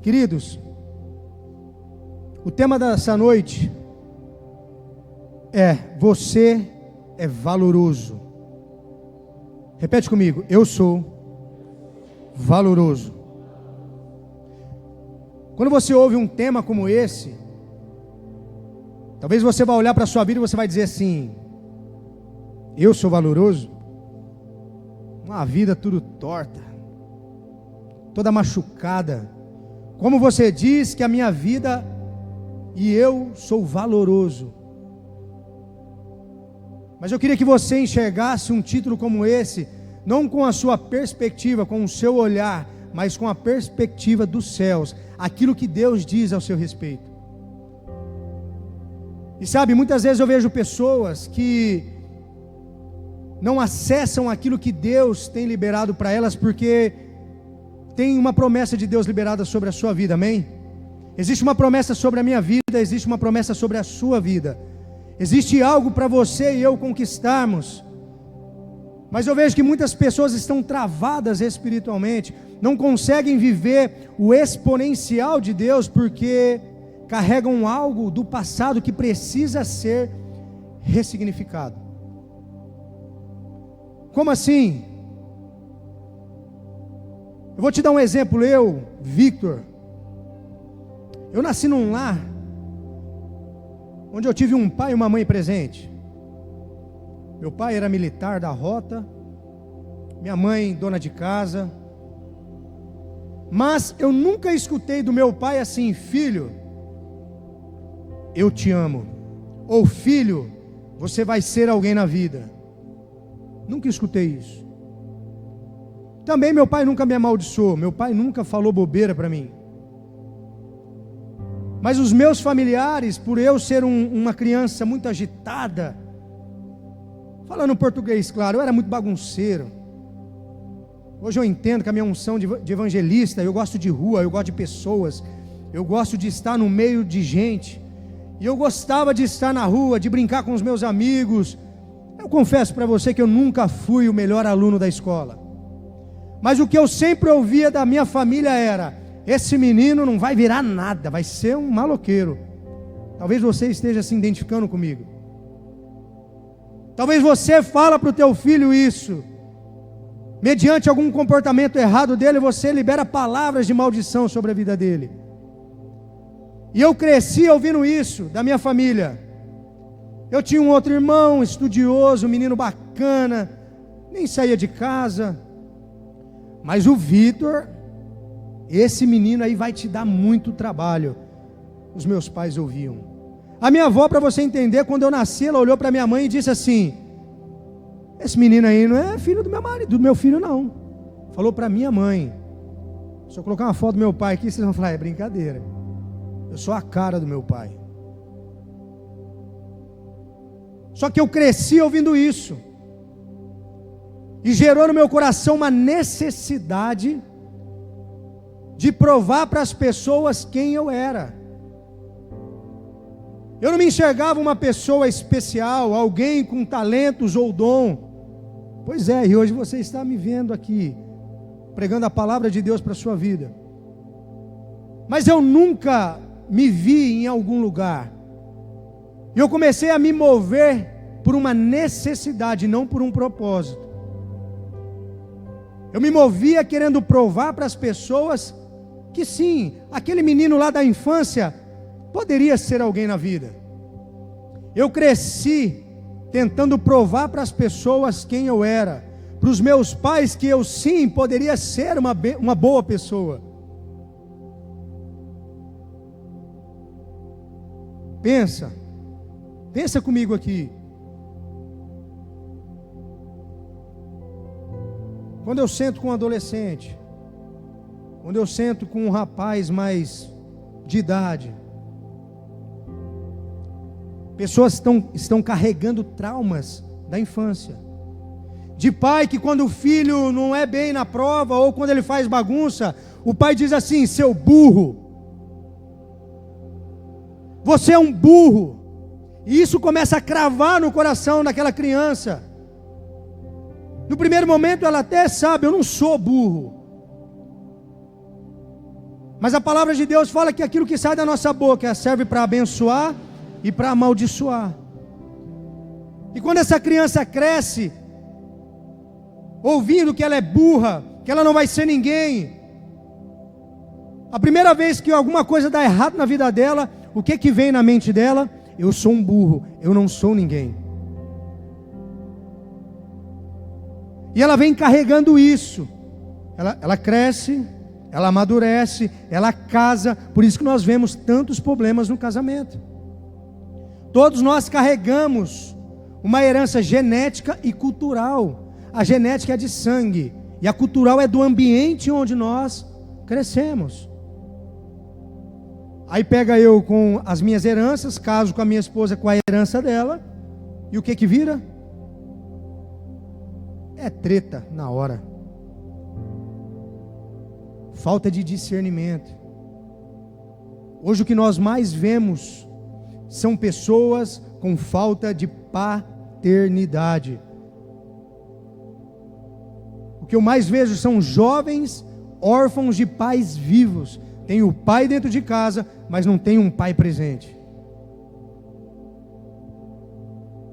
Queridos, o tema dessa noite é: você é valoroso. Repete comigo: eu sou valoroso. Quando você ouve um tema como esse, talvez você vá olhar para a sua vida e você vai dizer assim: eu sou valoroso? Uma vida tudo torta, toda machucada. Como você diz que a minha vida e eu sou valoroso? Mas eu queria que você enxergasse um título como esse, não com a sua perspectiva, com o seu olhar, mas com a perspectiva dos céus, aquilo que Deus diz ao seu respeito. E sabe, muitas vezes eu vejo pessoas que não acessam aquilo que Deus tem liberado para elas, porque tem uma promessa de Deus liberada sobre a sua vida, amém? Existe uma promessa sobre a minha vida, existe uma promessa sobre a sua vida. Existe algo para você e eu conquistarmos. Mas eu vejo que muitas pessoas estão travadas espiritualmente, não conseguem viver o exponencial de Deus, porque carregam algo do passado que precisa ser ressignificado. Como assim? Eu vou te dar um exemplo. Eu, Victor, eu nasci num lar onde eu tive um pai e uma mãe presente. Meu pai era militar da rota, minha mãe dona de casa. Mas eu nunca escutei do meu pai assim: filho, eu te amo, ou filho, você vai ser alguém na vida. Nunca escutei isso. Também meu pai nunca me amaldiçoou, meu pai nunca falou bobeira para mim. Mas os meus familiares, por eu ser uma criança muito agitada, falando português claro, eu era muito bagunceiro. Hoje eu entendo que a minha unção de evangelista, eu gosto de rua, eu gosto de pessoas, eu gosto de estar no meio de gente, e eu gostava de estar na rua, de brincar com os meus amigos. Eu confesso para você que eu nunca fui o melhor aluno da escola, mas o que eu sempre ouvia da minha família era: esse menino não vai virar nada, vai ser um maloqueiro. Talvez você esteja se identificando comigo. Talvez você fala para o teu filho isso, mediante algum comportamento errado dele, você libera palavras de maldição sobre a vida dele. E eu cresci ouvindo isso da minha família. Eu tinha um outro irmão estudioso, um menino bacana, nem saía de casa. Mas o Victor, esse menino aí vai te dar muito trabalho. Os meus pais ouviam. A minha avó, para você entender, quando eu nasci, ela olhou para minha mãe e disse assim: esse menino aí não é filho do meu marido, do meu filho não. Falou para minha mãe. Se eu colocar uma foto do meu pai aqui, vocês vão falar: é brincadeira. Eu sou a cara do meu pai. Só que eu cresci ouvindo isso, e gerou no meu coração uma necessidade de provar para as pessoas quem eu era. Eu não me enxergava uma pessoa especial, alguém com talentos ou dom. Pois é, e hoje você está me vendo aqui, pregando a palavra de Deus para a sua vida. Mas eu nunca me vi em algum lugar. E eu comecei a me mover por uma necessidade, não por um propósito. Eu me movia querendo provar para as pessoas que sim, aquele menino lá da infância poderia ser alguém na vida. Eu cresci tentando provar para as pessoas quem eu era, para os meus pais que eu sim poderia ser uma boa pessoa. Pensa comigo aqui. Quando eu sento com um adolescente, quando eu sento com um rapaz mais de idade, pessoas estão carregando traumas da infância. De pai que quando o filho não é bem na prova, ou quando ele faz bagunça, o pai diz assim: seu burro, você é um burro. E isso começa a cravar no coração daquela criança. No primeiro momento ela até sabe: eu não sou burro. Mas a palavra de Deus fala que aquilo que sai da nossa boca serve para abençoar e para amaldiçoar. E quando essa criança cresce, ouvindo que ela é burra, que ela não vai ser ninguém, a primeira vez que alguma coisa dá errado na vida dela, o que vem na mente dela? Eu sou um burro, eu não sou ninguém. E ela vem carregando isso. Ela cresce, ela amadurece, ela casa. Por isso que nós vemos tantos problemas no casamento. Todos nós carregamos uma herança genética e cultural. A genética é de sangue, e a cultural é do ambiente onde nós crescemos. Aí pega eu com as minhas heranças, caso com a minha esposa com a herança dela, e o que vira? É treta na hora. Falta de discernimento. Hoje o que nós mais vemos são pessoas com falta de paternidade. O que eu mais vejo são jovens órfãos de pais vivos. Tem o pai dentro de casa, mas não tem um pai presente.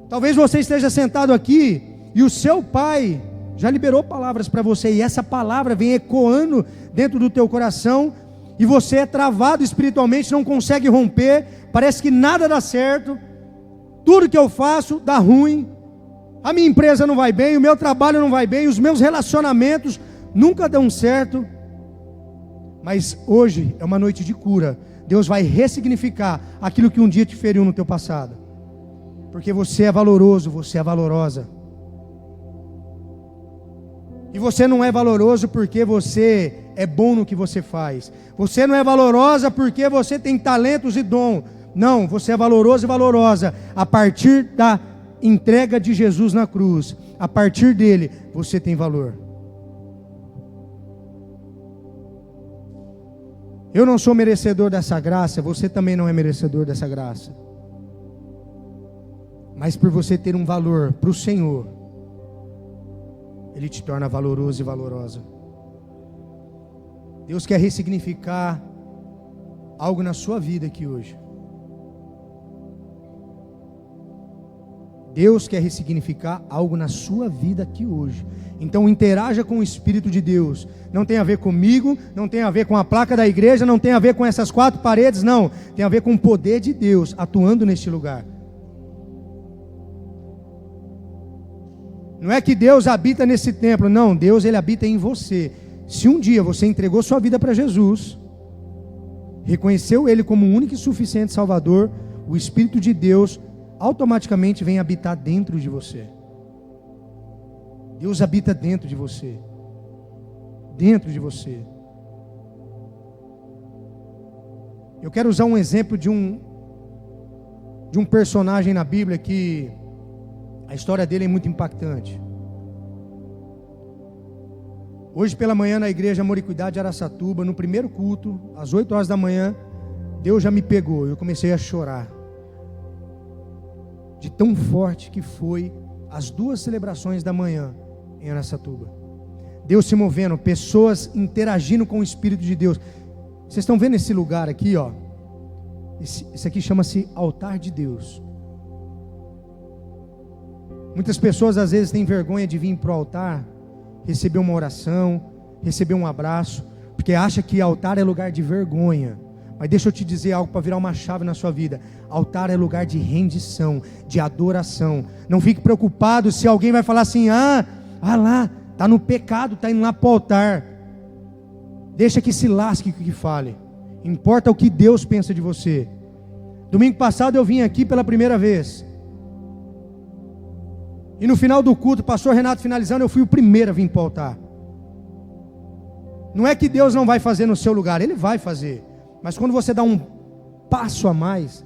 Talvez você esteja sentado aqui e o seu pai já liberou palavras para você, e essa palavra vem ecoando dentro do teu coração, e você é travado espiritualmente, não consegue romper, parece que nada dá certo, tudo que eu faço dá ruim, a minha empresa não vai bem, o meu trabalho não vai bem, os meus relacionamentos nunca dão certo. Mas hoje é uma noite de cura. Deus vai ressignificar aquilo que um dia te feriu no teu passado, porque você é valoroso, você é valorosa. E você não é valoroso porque você é bom no que você faz. Você não é valorosa porque você tem talentos e dom. Não, você é valoroso e valorosa a partir da entrega de Jesus na cruz. A partir dele, você tem valor. Eu não sou merecedor dessa graça, você também não é merecedor dessa graça. Mas por você ter um valor para o Senhor, Ele te torna valoroso e valorosa. Deus quer ressignificar algo na sua vida aqui hoje. Deus quer ressignificar algo na sua vida aqui hoje. Então interaja com o Espírito de Deus. Não tem a ver comigo, não tem a ver com a placa da igreja, não tem a ver com essas quatro paredes, não. Tem a ver com o poder de Deus atuando neste lugar. Não é que Deus habita nesse templo, não. Deus, Ele habita em você. Se um dia você entregou sua vida para Jesus, reconheceu Ele como o único e suficiente Salvador, o Espírito de Deus automaticamente vem habitar dentro de você. Deus habita dentro de você. Dentro de você. Eu quero usar um exemplo de um personagem na Bíblia que a história dele é muito impactante. Hoje pela manhã na igreja Amor e Cuidado de Araçatuba, no primeiro culto, às 8 horas da manhã, Deus já me pegou, eu comecei a chorar. De tão forte que foi as duas celebrações da manhã em Araçatuba. Deus se movendo, pessoas interagindo com o Espírito de Deus. Vocês estão vendo esse lugar aqui, ó? Esse aqui chama-se altar de Deus. Muitas pessoas às vezes têm vergonha de vir para o altar, receber uma oração, receber um abraço, porque acha que altar é lugar de vergonha. Mas deixa eu te dizer algo para virar uma chave na sua vida. Altar é lugar de rendição, de adoração. Não fique preocupado se alguém vai falar assim: ah lá, está no pecado, está indo lá para o altar. Deixa que se lasque que fale. Importa o que Deus pensa de você. Domingo passado eu vim aqui pela primeira vez. E no final do culto, o pastor Renato finalizando, eu fui o primeiro a vir para o altar. Não é que Deus não vai fazer no seu lugar, Ele vai fazer. Mas quando você dá um passo a mais,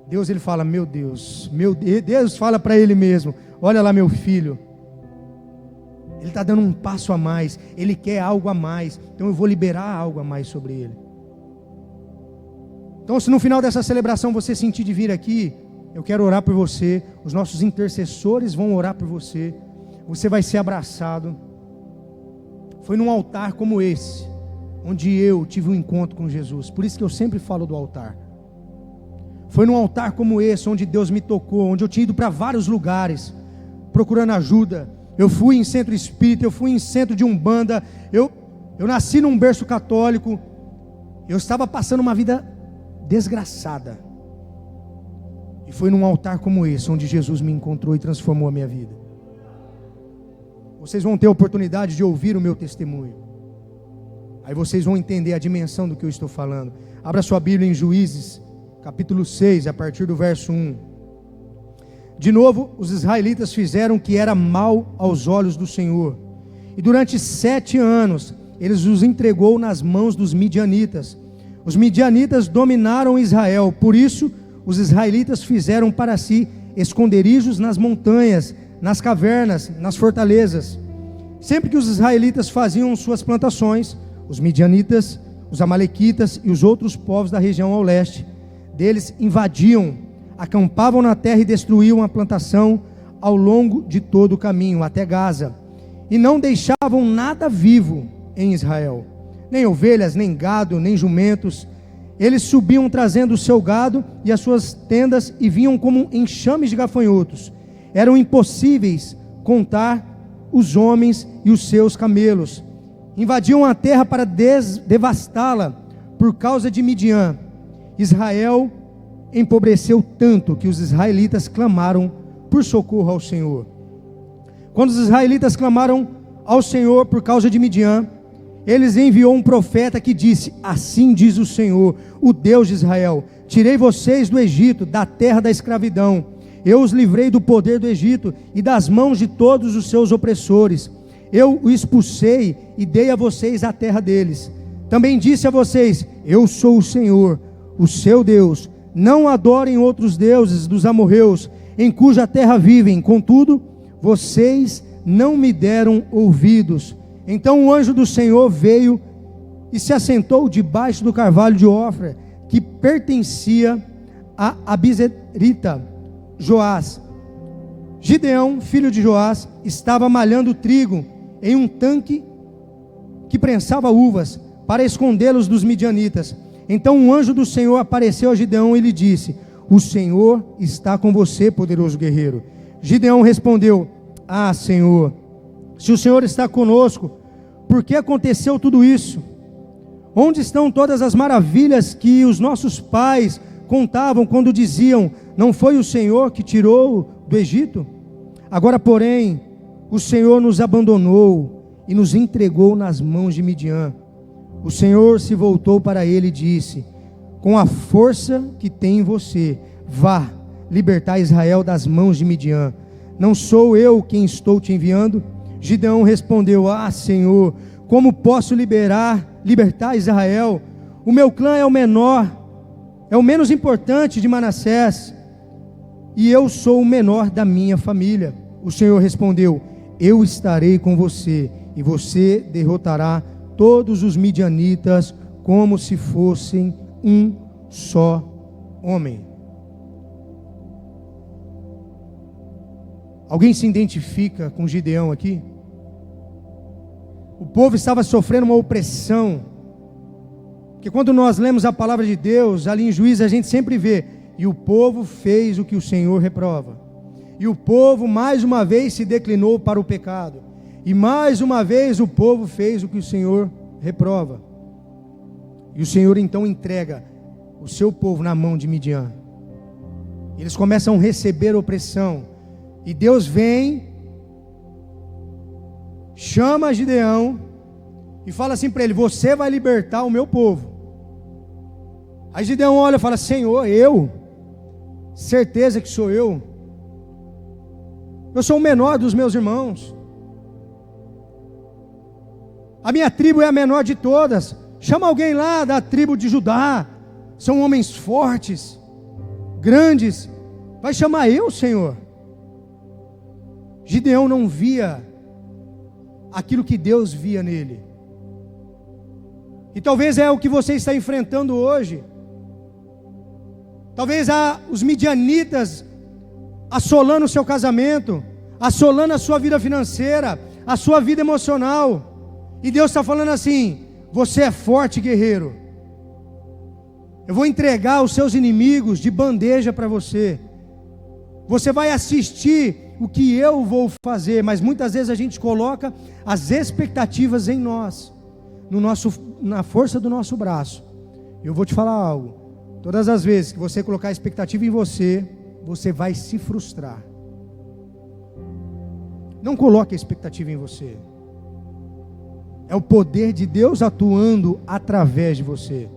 Deus Ele fala: meu Deus, Deus fala para Ele mesmo: olha lá meu filho, ele está dando um passo a mais, ele quer algo a mais, então eu vou liberar algo a mais sobre ele. Então se no final dessa celebração você sentir de vir aqui, eu quero orar por você, os nossos intercessores vão orar por você, você vai ser abraçado. Foi num altar como esse onde eu tive um encontro com Jesus. Por isso que eu sempre falo do altar. Foi num altar como esse, onde Deus me tocou, onde eu tinha ido para vários lugares, procurando ajuda. Eu fui em centro espírita, eu fui em centro de umbanda, eu nasci num berço católico, eu estava passando uma vida desgraçada. E foi num altar como esse, onde Jesus me encontrou e transformou a minha vida. Vocês vão ter a oportunidade de ouvir o meu testemunho. Aí vocês vão entender a dimensão do que eu estou falando. Abra sua Bíblia em Juízes, capítulo 6, a partir do verso 1. De novo, os israelitas fizeram o que era mal aos olhos do Senhor. E durante 7 anos, eles os entregou nas mãos dos midianitas. Os midianitas dominaram Israel. Por isso, os israelitas fizeram para si esconderijos nas montanhas, nas cavernas, nas fortalezas. Sempre que os israelitas faziam suas plantações, os midianitas, os amalequitas e os outros povos da região ao leste deles invadiam, acampavam na terra e destruíam a plantação ao longo de todo o caminho, até Gaza, e não deixavam nada vivo em Israel, nem ovelhas, nem gado, nem jumentos. Eles subiam trazendo o seu gado e as suas tendas e vinham como enxames de gafanhotos. Eram impossíveis contar os homens e os seus camelos. Invadiam a terra para devastá-la por causa de Midian. Israel empobreceu tanto que os israelitas clamaram por socorro ao Senhor. Quando os israelitas clamaram ao Senhor por causa de Midian, eles enviou um profeta que disse: assim diz o Senhor, o Deus de Israel: tirei vocês do Egito, da terra da escravidão. Eu os livrei do poder do Egito e das mãos de todos os seus opressores. Eu o expulsei e dei a vocês a terra deles. Também disse a vocês: eu sou o Senhor, o seu Deus. Não adorem outros deuses dos amorreus, em cuja terra vivem. Contudo, vocês não me deram ouvidos. Então o anjo do Senhor veio e se assentou debaixo do carvalho de Ofra, que pertencia a Abizerita, Joás. Gideão, filho de Joás, estava malhando trigo em um tanque que prensava uvas, para escondê-los dos midianitas. Então um anjo do Senhor apareceu a Gideão e lhe disse: o Senhor está com você, poderoso guerreiro. Gideão respondeu: ah, Senhor, se o Senhor está conosco, por que aconteceu tudo isso? Onde estão todas as maravilhas que os nossos pais contavam quando diziam: não foi o Senhor que tirou do Egito? Agora, porém, o Senhor nos abandonou e nos entregou nas mãos de Midian. O Senhor se voltou para ele e disse: com a força que tem em você, vá libertar Israel das mãos de Midian. Não sou eu quem estou te enviando? Gideão respondeu: ah, Senhor, como posso libertar Israel? O meu clã é o menor, é o menos importante de Manassés, e eu sou o menor da minha família. O Senhor respondeu: eu estarei com você, e você derrotará todos os midianitas como se fossem um só homem. Alguém se identifica com Gideão aqui? O povo estava sofrendo uma opressão, que quando nós lemos a palavra de Deus, ali em Juízes, a gente sempre vê: e o povo fez o que o Senhor reprova. E o povo mais uma vez se declinou para o pecado. E mais uma vez o povo fez o que o Senhor reprova. E o Senhor então entrega o seu povo na mão de Midian. Eles começam a receber opressão. E Deus vem, chama Gideão e fala assim para ele: você vai libertar o meu povo. Aí Gideão olha e fala: Senhor, eu? Certeza que sou eu? Eu sou o menor dos meus irmãos. A minha tribo é a menor de todas. Chama alguém lá da tribo de Judá. São homens fortes, grandes. Vai chamar eu, Senhor? Gideão não via aquilo que Deus via nele. E talvez é o que você está enfrentando hoje. Talvez os midianitas assolando o seu casamento, assolando a sua vida financeira, a sua vida emocional. E Deus está falando assim: Você é forte, guerreiro. Eu vou entregar os seus inimigos de bandeja para você. Você vai assistir o que eu vou fazer, mas muitas vezes a gente coloca as expectativas em nós, na força do nosso braço. Eu vou te falar algo. Todas as vezes que você colocar a expectativa em você, você vai se frustrar. Não coloque a expectativa em você. É o poder de Deus atuando através de você.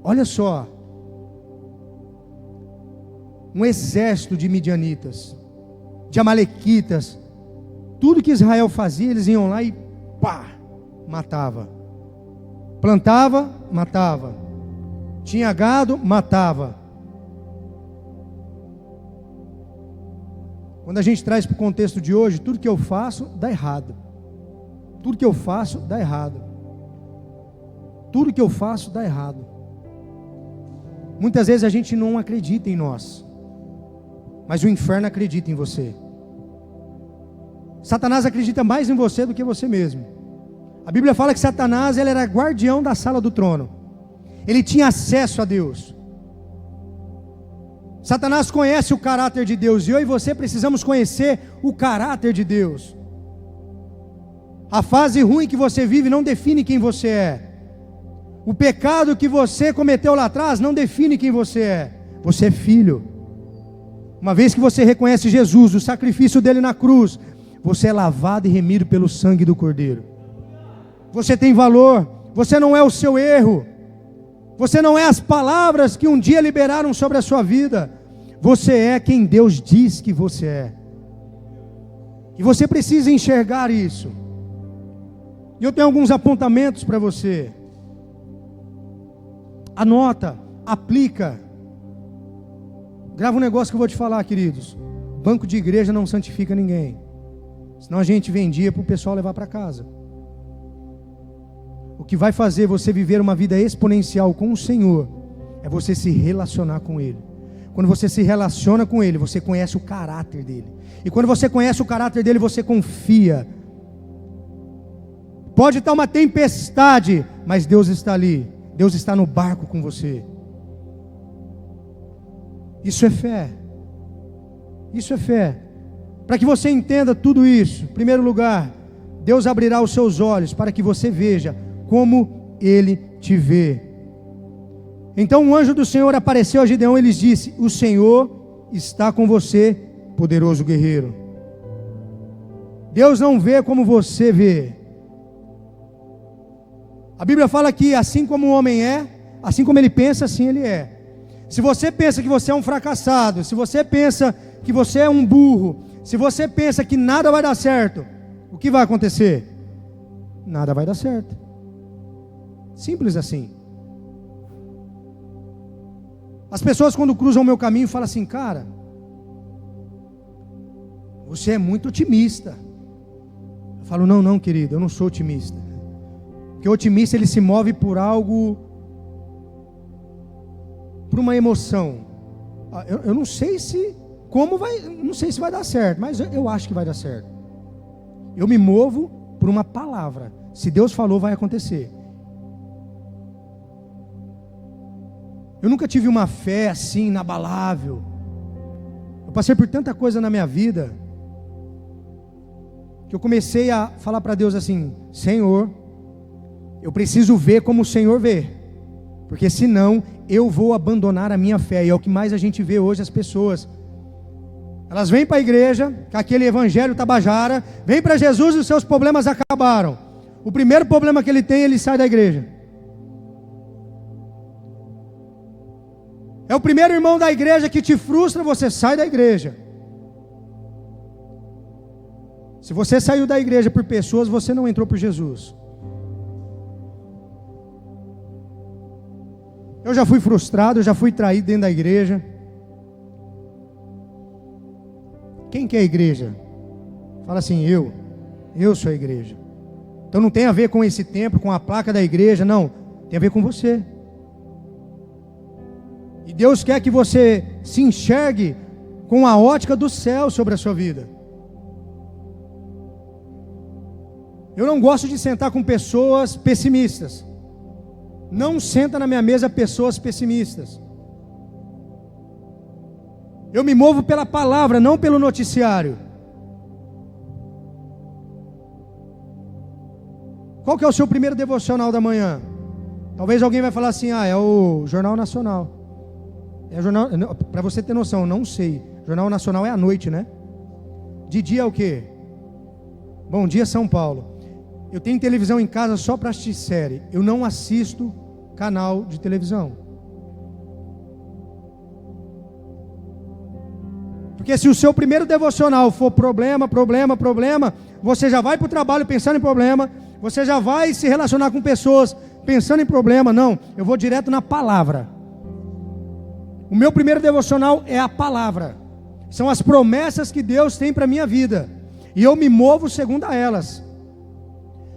Olha só, um exército de midianitas, de amalequitas, tudo que Israel fazia, eles iam lá e pá, matava. Plantava, matava. Tinha gado, matava. Quando a gente traz para o contexto de hoje, tudo que eu faço dá errado. Tudo que eu faço dá errado. Tudo que eu faço dá errado. Muitas vezes a gente não acredita em nós, mas o inferno acredita em você. Satanás acredita mais em você do que você mesmo. A Bíblia fala que Satanás, ele era guardião da sala do trono. Ele tinha acesso a Deus. Satanás conhece o caráter de Deus, e eu e você precisamos conhecer o caráter de Deus. A fase ruim que você vive não define quem você é. O pecado que você cometeu lá atrás não define quem você é. Você é filho. Uma vez que você reconhece Jesus, o sacrifício dele na cruz, você é lavado e remido pelo sangue do Cordeiro. Você tem valor. Você não é o seu erro. Você não é as palavras que um dia liberaram sobre a sua vida. Você é quem Deus diz que você é. E você precisa enxergar isso. E eu tenho alguns apontamentos para você. Anota, aplica. Grava um negócio que eu vou te falar, queridos. Banco de igreja não santifica ninguém. Senão a gente vendia para o pessoal levar para casa. O que vai fazer você viver uma vida exponencial com o Senhor é você se relacionar com Ele. Quando você se relaciona com Ele, você conhece o caráter dEle. E quando você conhece o caráter dEle, você confia. Pode estar uma tempestade, mas Deus está ali. Deus está no barco com você. Isso é fé. Isso é fé. Para que você entenda tudo isso, em primeiro lugar, Deus abrirá os seus olhos para que você veja como Ele te vê. Então um anjo do Senhor apareceu a Gideão e lhes disse: o Senhor está com você, poderoso guerreiro. Deus não vê como você vê. A Bíblia fala que assim como o homem é, assim como ele pensa, assim ele é. Se você pensa que você é um fracassado, se você pensa que você é um burro, se você pensa que nada vai dar certo, o que vai acontecer? Nada vai dar certo. Simples assim. As pessoas quando cruzam o meu caminho falam assim: cara, você é muito otimista. Eu falo: não, querido, eu não sou otimista. Porque o otimista, ele se move por algo, por uma emoção. Eu não sei se não sei se vai dar certo, mas eu acho que vai dar certo. Eu me movo por uma palavra. Se Deus falou, vai acontecer. Eu nunca tive uma fé assim, inabalável. Eu passei por tanta coisa na minha vida, que eu comecei a falar para Deus assim: Senhor, eu preciso ver como o Senhor vê, porque senão eu vou abandonar a minha fé. E é o que mais a gente vê hoje, as pessoas, elas vêm para a igreja, com aquele evangelho tabajara, vêm para Jesus e os seus problemas acabaram. O primeiro problema que ele tem, ele sai da igreja. É o primeiro irmão da igreja que te frustra, você sai da igreja. Se você saiu da igreja por pessoas, você não entrou por Jesus. Eu já fui frustrado, eu já fui traído dentro da igreja. Quem que é a igreja? Fala assim: eu sou a igreja. Então não tem a ver com esse templo, com a placa da igreja, não. Tem a ver com você. E Deus quer que você se enxergue com a ótica do céu sobre a sua vida. Eu não gosto de sentar com pessoas pessimistas. Não senta na minha mesa pessoas pessimistas. Eu me movo pela palavra, não pelo noticiário. Qual que é o seu primeiro devocional da manhã? Talvez alguém vai falar assim, é o Jornal Nacional. É jornal, para você ter noção, não sei. Jornal Nacional é à noite, né? De dia é o quê? Bom Dia São Paulo. Eu tenho televisão em casa só para assistir série. Eu não assisto canal de televisão. Porque se o seu primeiro devocional for problema, você já vai para o trabalho pensando em problema, você já vai se relacionar com pessoas pensando em problema. Não, eu vou direto na palavra. O meu primeiro devocional é a palavra. São as promessas que Deus tem para a minha vida. E eu me movo segundo a elas.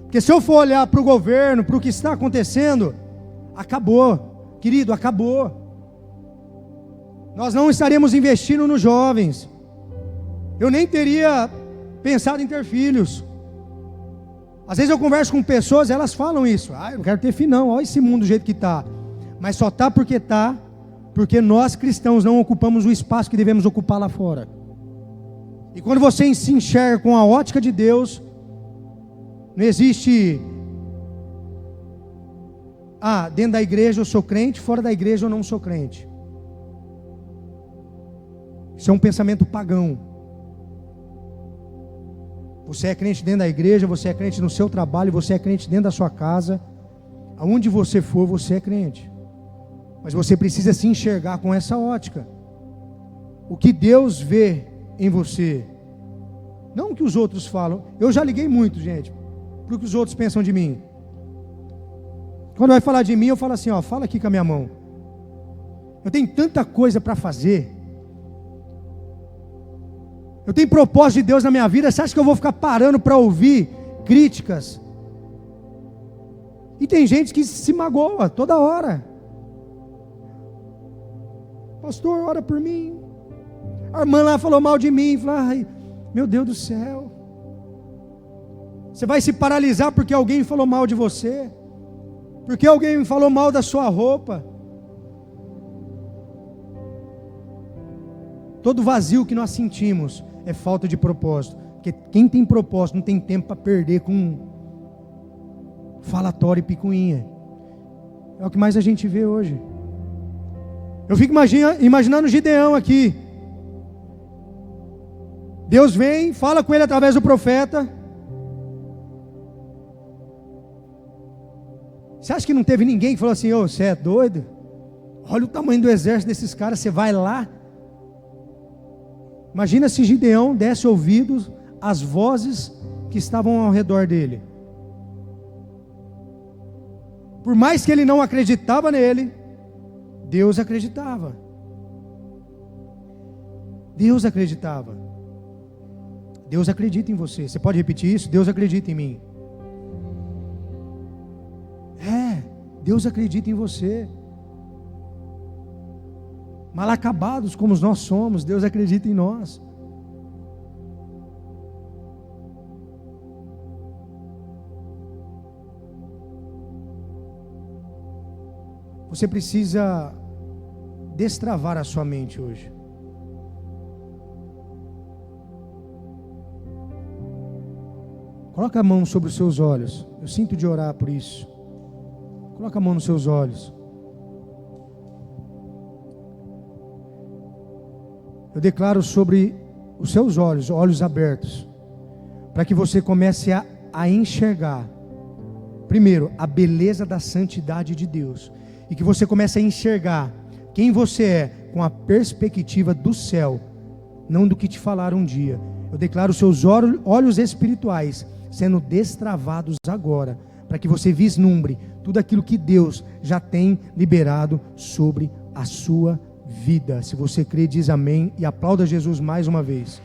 Porque se eu for olhar para o governo, para o que está acontecendo, acabou, querido, acabou. Nós não estaremos investindo nos jovens. Eu nem teria pensado em ter filhos. Às vezes eu converso com pessoas, elas falam isso. Eu não quero ter filho não, olha esse mundo do jeito que está. Mas só está porque nós cristãos não ocupamos o espaço que devemos ocupar lá fora. E quando você se enxerga com a ótica de Deus, não existe, dentro da igreja eu sou crente, fora da igreja eu não sou crente. Isso é um pensamento pagão. Você é crente dentro da igreja, você é crente no seu trabalho, você é crente dentro da sua casa. Aonde você for, você é crente. Mas você precisa se enxergar com essa ótica. O que Deus vê em você, não o que os outros falam. Eu já liguei muito, gente, para o que os outros pensam de mim. Quando vai falar de mim, eu falo assim, fala aqui com a minha mão. Eu tenho tanta coisa para fazer. Eu tenho propósito de Deus na minha vida. Você acha que eu vou ficar parando para ouvir críticas? E tem gente que se magoa toda hora. Pastor, ora por mim. A irmã lá falou mal de mim. Ai, meu Deus do céu. Você vai se paralisar porque alguém falou mal de você? Porque alguém falou mal da sua roupa? Todo vazio que nós sentimos é falta de propósito. Porque quem tem propósito não tem tempo para perder com falatório e picuinha. É o que mais a gente vê hoje. Eu fico imaginando Gideão aqui. Deus vem, fala com ele através do profeta. Você acha que não teve ninguém que falou assim, você é doido? Olha o tamanho do exército desses caras, você vai lá? Imagina se Gideão desse ouvidos às vozes que estavam ao redor dele. Por mais que ele não acreditava nele, Deus acreditava. Deus acreditava. Deus acredita em você. Você pode repetir isso? Deus acredita em mim. Deus acredita em você. Mal acabados como nós somos, Deus acredita em nós. Você precisa destravar a sua mente hoje. Coloca a mão sobre os seus olhos. Eu sinto de orar por isso. Coloca a mão nos seus olhos. Eu declaro sobre os seus olhos, olhos abertos, para que você comece a enxergar, primeiro, a beleza da santidade de Deus, e que você comece a enxergar quem você é com a perspectiva do céu, não do que te falaram um dia. Eu declaro os seus olhos espirituais sendo destravados agora, para que você vislumbre tudo aquilo que Deus já tem liberado sobre a sua vida. Se você crê, diz amém e aplauda Jesus mais uma vez.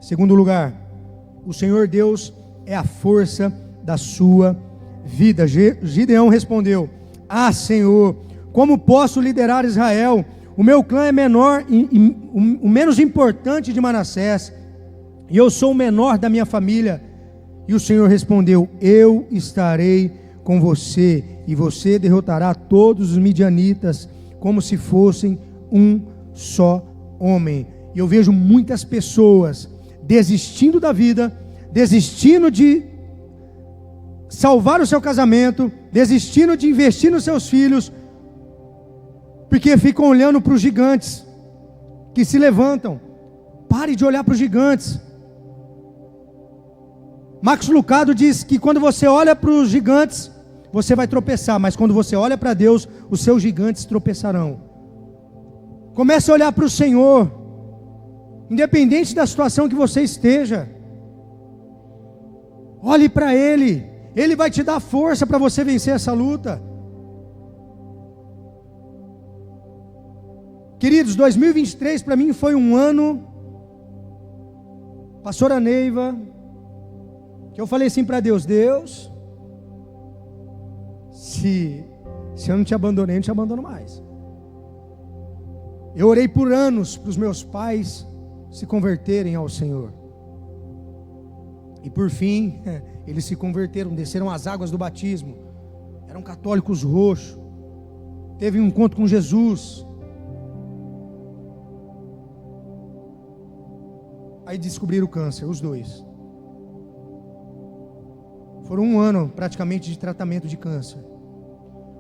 Segundo lugar, o Senhor Deus é a força da sua vida. Gideão respondeu: Senhor, como posso liderar Israel? o meu clã é menor o menos importante de Manassés, e eu sou o menor da minha família. E o Senhor respondeu: eu estarei com você, e você derrotará todos os midianitas, como se fossem um só homem. E eu vejo muitas pessoas desistindo da vida, desistindo de salvar o seu casamento, desistindo de investir nos seus filhos, porque ficam olhando para os gigantes que se levantam. Pare de olhar para os gigantes. Max Lucado diz que quando você olha para os gigantes, você vai tropeçar, mas quando você olha para Deus, os seus gigantes tropeçarão. Comece a olhar para o Senhor, independente da situação que você esteja. Olhe para Ele, Ele vai te dar força para você vencer essa luta. Queridos, 2023 para mim foi um ano, pastora Neiva, que eu falei assim para Deus: Deus, se eu não te abandonei, eu não te abandono mais. Eu orei por anos para os meus pais se converterem ao Senhor, e por fim, eles se converteram, desceram as águas do batismo, eram católicos roxos, teve um encontro com Jesus. Aí descobriram o câncer, os dois. Foram um ano praticamente de tratamento de câncer.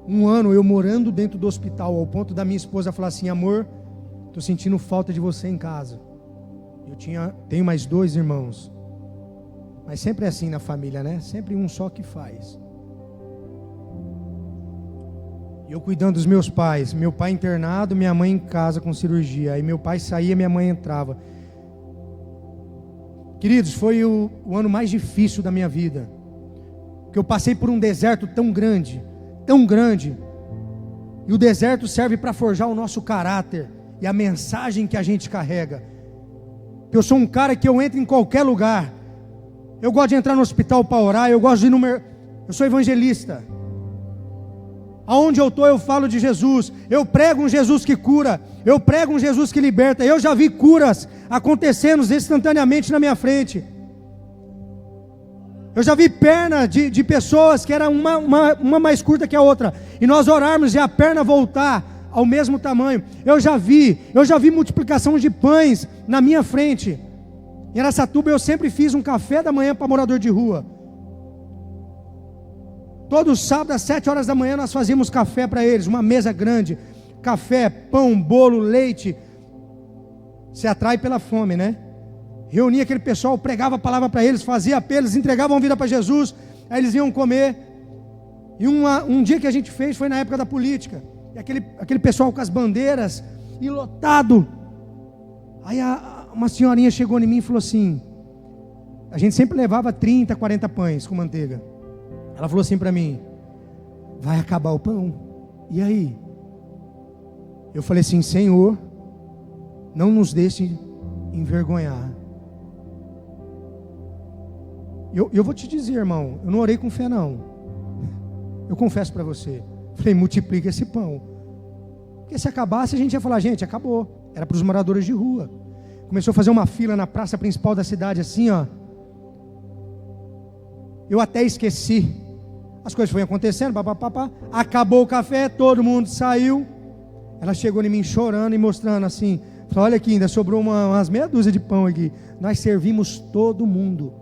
Um ano eu morando dentro do hospital, ao ponto da minha esposa falar assim: amor, estou sentindo falta de você em casa. Tenho mais 2 irmãos. Mas sempre é assim na família, né? Sempre um só que faz. E eu cuidando dos meus pais. Meu pai internado, minha mãe em casa com cirurgia. Aí meu pai saía, minha mãe entrava. Queridos, foi o ano mais difícil da minha vida, porque eu passei por um deserto tão grande, e o deserto serve para forjar o nosso caráter e a mensagem que a gente carrega. Eu sou um cara que eu entro em qualquer lugar, eu gosto de entrar no hospital para orar, eu gosto de eu sou evangelista. Aonde eu estou eu falo de Jesus, eu prego um Jesus que cura, eu prego um Jesus que liberta. Eu já vi curas acontecendo instantaneamente na minha frente. Eu já vi perna de pessoas que era uma mais curta que a outra, e nós orarmos e a perna voltar ao mesmo tamanho. Eu já vi multiplicação de pães na minha frente. Em Araçatuba eu sempre fiz um café da manhã para morador de rua. Todo sábado às 7 horas da manhã nós fazíamos café para eles, uma mesa grande, café, pão, bolo, leite. Se atrai pela fome, né? Reunia aquele pessoal, pregava a palavra para eles, fazia apelos, entregavam vida para Jesus, aí eles iam comer. E um dia que a gente fez foi na época da política, e aquele pessoal com as bandeiras, e lotado. Aí uma senhorinha chegou em mim e falou assim, a gente sempre levava 30, 40 pães com manteiga. Ela falou assim para mim: vai acabar o pão? E aí? Eu falei assim: Senhor, não nos deixe envergonhar. Eu vou te dizer, irmão, eu não orei com fé não. Eu confesso para você. Falei: multiplica esse pão. Porque se acabasse a gente ia falar: gente, acabou. Era para os moradores de rua. Começou a fazer uma fila na praça principal da cidade assim, ó. Eu até esqueci. As coisas foram acontecendo, papapá. Acabou o café, todo mundo saiu. Ela chegou em mim chorando e mostrando assim, falou: olha aqui, ainda sobrou umas meia dúzia de pão aqui. Nós servimos todo mundo.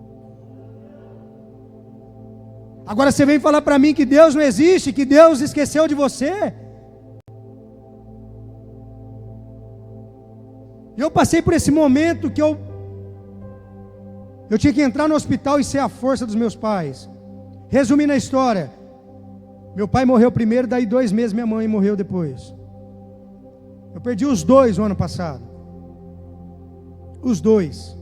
Agora você vem falar para mim que Deus não existe, que Deus esqueceu de você. E eu passei por esse momento que eu tinha que entrar no hospital e ser a força dos meus pais. Resumindo a história, meu pai morreu primeiro, daí 2 meses minha mãe morreu depois. Eu perdi os 2 no ano passado. Os 2.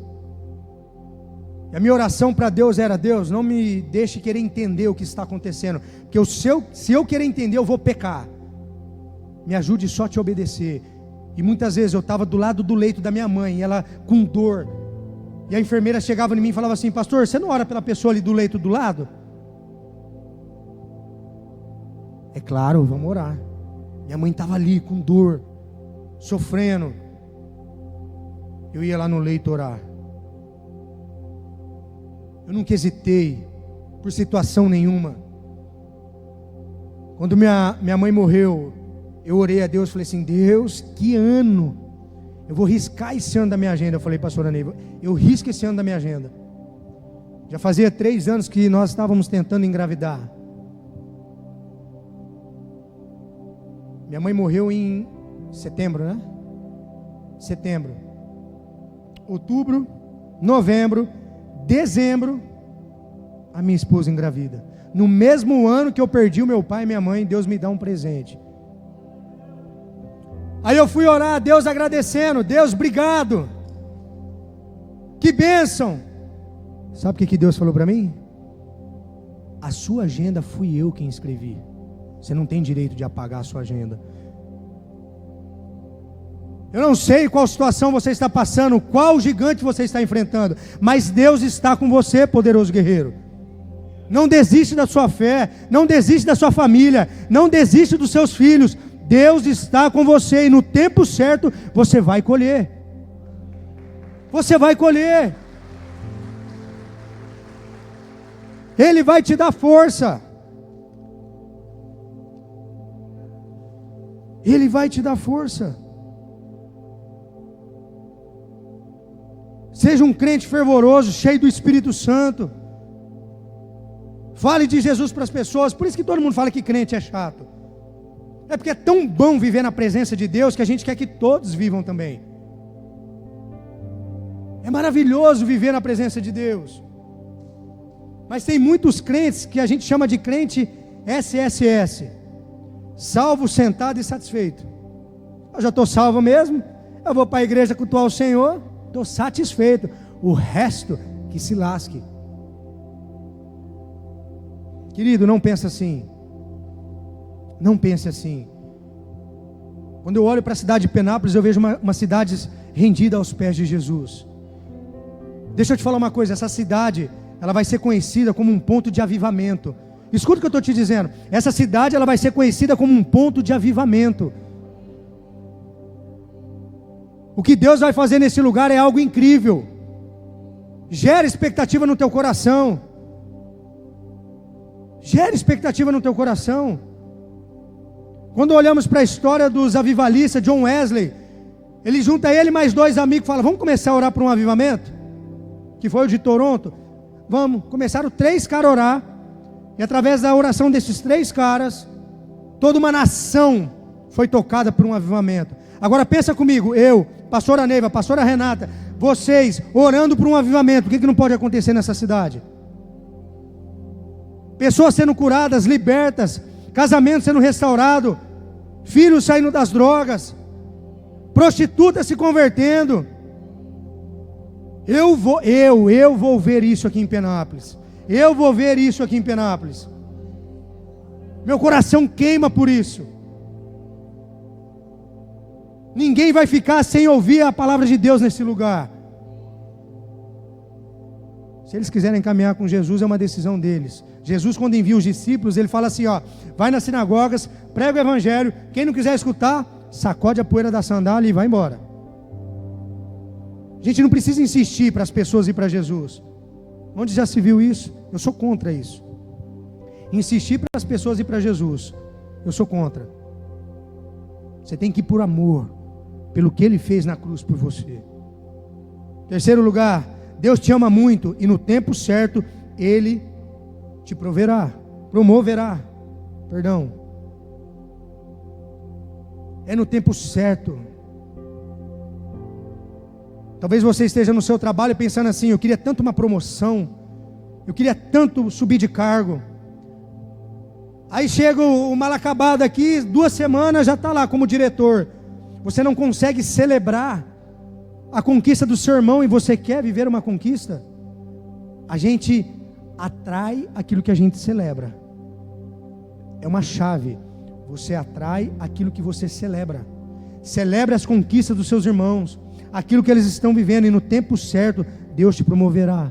E a minha oração para Deus era: Deus, não me deixe querer entender o que está acontecendo, porque se eu querer entender eu vou pecar. Me ajude só a te obedecer. E muitas vezes eu estava do lado do leito da minha mãe, e ela com dor, e a enfermeira chegava em mim e falava assim: pastor, você não ora pela pessoa ali do leito do lado? É claro, vamos orar. Minha mãe estava ali com dor, sofrendo, eu ia lá no leito orar. Eu nunca hesitei por situação nenhuma. Quando minha mãe morreu, eu orei a Deus, falei assim: Deus, que ano? Eu vou riscar esse ano da minha agenda. Eu falei, pastora Neiva, eu risco esse ano da minha agenda. Já fazia 3 anos que nós estávamos tentando engravidar. Minha mãe morreu em setembro, né? Setembro, outubro, novembro, dezembro, a minha esposa engravida. No mesmo ano que eu perdi o meu pai e minha mãe, Deus me dá um presente. Aí eu fui orar a Deus agradecendo: Deus, obrigado, que bênção. Sabe o que Deus falou para mim? A sua agenda fui eu quem escrevi. Você não tem direito de apagar a sua agenda. Eu não sei qual situação você está passando, qual gigante você está enfrentando, mas Deus está com você, poderoso guerreiro. Não desiste da sua fé, não desiste da sua família, não desiste dos seus filhos. Deus está com você e no tempo certo você vai colher. Você vai colher. Ele vai te dar força. Ele vai te dar força. Seja um crente fervoroso, cheio do Espírito Santo. Fale de Jesus para as pessoas. Por isso que todo mundo fala que crente é chato. É porque é tão bom viver na presença de Deus que a gente quer que todos vivam também. É maravilhoso viver na presença de Deus. Mas tem muitos crentes que a gente chama de crente SSS. Salvo, sentado e satisfeito. Eu já estou salvo mesmo. Eu vou para a igreja cultuar o Senhor. Estou satisfeito. O resto que se lasque. Querido, não pense assim. Não pense assim. Quando eu olho para a cidade de Penápolis, eu vejo uma cidade rendida aos pés de Jesus. Deixa eu te falar uma coisa. Essa cidade, ela vai ser conhecida como um ponto de avivamento. Escuta o que eu estou te dizendo. Essa cidade, ela vai ser conhecida como um ponto de avivamento. O que Deus vai fazer nesse lugar é algo incrível. Gera expectativa no teu coração. Gera expectativa no teu coração. Quando olhamos para a história dos avivalistas, John Wesley, ele junta ele mais 2 amigos e fala: vamos começar a orar por um avivamento? Que foi o de Toronto. Vamos. Começaram 3 caras a orar. E através da oração desses 3 caras, toda uma nação foi tocada por um avivamento. Agora pensa comigo, eu, pastora Neiva, pastora Renata, vocês orando por um avivamento, o que não pode acontecer nessa cidade? Pessoas sendo curadas, libertas, casamento sendo restaurado, filhos saindo das drogas, prostitutas se convertendo. Eu vou ver isso aqui em Penápolis. Eu vou ver isso aqui em Penápolis. Meu coração queima por isso. Ninguém vai ficar sem ouvir a palavra de Deus nesse lugar. Se eles quiserem caminhar com Jesus, é uma decisão deles. Jesus, quando envia os discípulos, ele fala assim: ó, vai nas sinagogas, prega o evangelho, quem não quiser escutar, sacode a poeira da sandália e vai embora. A gente não precisa insistir para as pessoas ir para Jesus. Onde já se viu isso? Eu sou contra isso. Insistir para as pessoas ir para Jesus, eu sou contra. Você tem que ir por amor, pelo que Ele fez na cruz por você. Terceiro lugar, Deus te ama muito e no tempo certo Ele te promoverá. É no tempo certo. Talvez você esteja no seu trabalho pensando assim: eu queria tanto uma promoção, eu queria tanto subir de cargo. Aí chega o mal acabado aqui, 2 semanas já está lá como diretor. Você não consegue celebrar a conquista do seu irmão e você quer viver uma conquista? A gente atrai aquilo que a gente celebra. É uma chave. Você atrai aquilo que você celebra. Celebre as conquistas dos seus irmãos, aquilo que eles estão vivendo, e no tempo certo Deus te promoverá.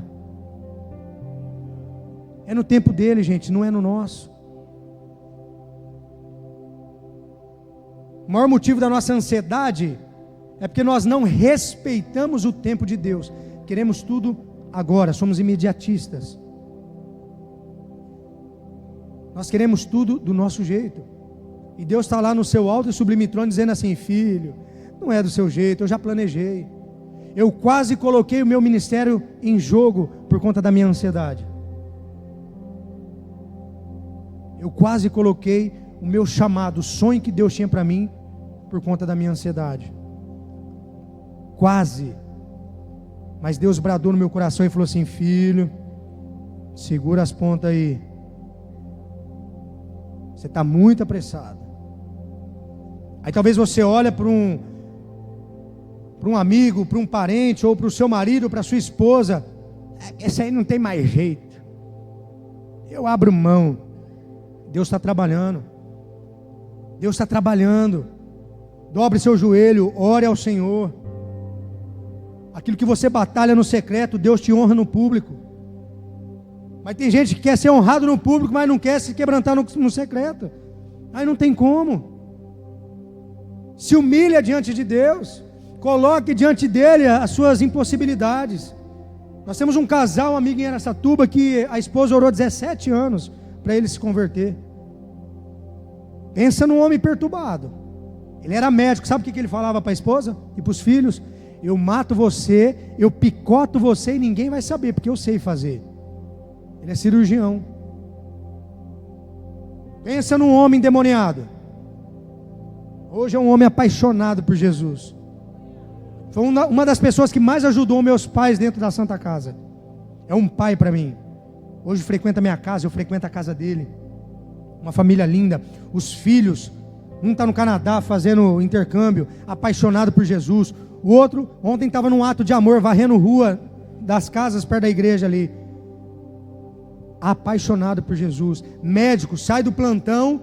É no tempo dele, gente, não é no nosso. O maior motivo da nossa ansiedade É porque nós não respeitamos o tempo de Deus. Queremos tudo agora, somos imediatistas. Nós queremos tudo do nosso jeito. E Deus está lá no seu alto e sublime trono dizendo assim: filho, não é do seu jeito, eu já planejei. Eu quase coloquei o meu ministério em jogo por conta da minha ansiedade. Eu quase coloquei o meu chamado, o sonho que Deus tinha para mim, por conta da minha ansiedade. Quase. Mas Deus bradou no meu coração e falou assim: filho, segura as pontas aí. Você está muito apressado. Aí talvez você olha para um amigo, para um parente, ou para o seu marido, para a sua esposa: esse aí não tem mais jeito, eu abro mão. Deus está trabalhando. Deus está trabalhando. Dobre seu joelho, ore ao Senhor. Aquilo que você batalha no secreto, Deus te honra no público. Mas tem gente que quer ser honrado no público, mas não quer se quebrantar no secreto. Aí não tem como. Se humilha diante de Deus. Coloque diante dele as suas impossibilidades. Nós temos um casal, um amigo em Araçatuba, que a esposa orou 17 anos para ele se converter. Pensa num homem perturbado. Ele era médico. Sabe o que ele falava para a esposa e para os filhos? Eu mato você, eu picoto você e ninguém vai saber, porque eu sei fazer. Ele é cirurgião. Pensa num homem endemoniado. Hoje é um homem apaixonado por Jesus. Foi uma das pessoas que mais ajudou meus pais dentro da Santa Casa. É um pai para mim. Hoje frequenta a minha casa, eu frequento a casa dele. Uma família linda. Os filhos, um está no Canadá fazendo intercâmbio, apaixonado por Jesus. O outro, ontem estava num ato de amor, varrendo rua das casas perto da igreja ali. Apaixonado por Jesus. Médico, sai do plantão,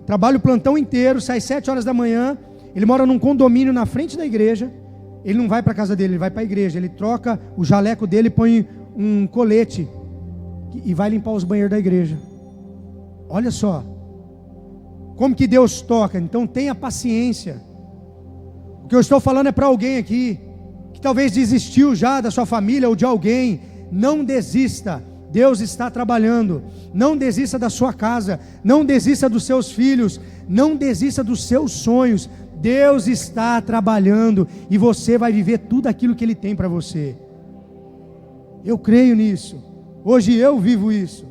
trabalha o plantão inteiro, sai 7 horas da manhã. Ele mora num condomínio na frente da igreja. Ele não vai para a casa dele, ele vai para a igreja. Ele troca o jaleco dele, põe um colete e vai limpar os banheiros da igreja. Olha só como que Deus toca. Então tenha paciência. O que eu estou falando é para alguém aqui que talvez desistiu já da sua família ou de alguém. Não desista. Deus está trabalhando. Não desista da sua casa. Não desista dos seus filhos. Não desista dos seus sonhos. Deus está trabalhando e você vai viver tudo aquilo que Ele tem para você. Eu creio nisso. Hoje eu vivo isso.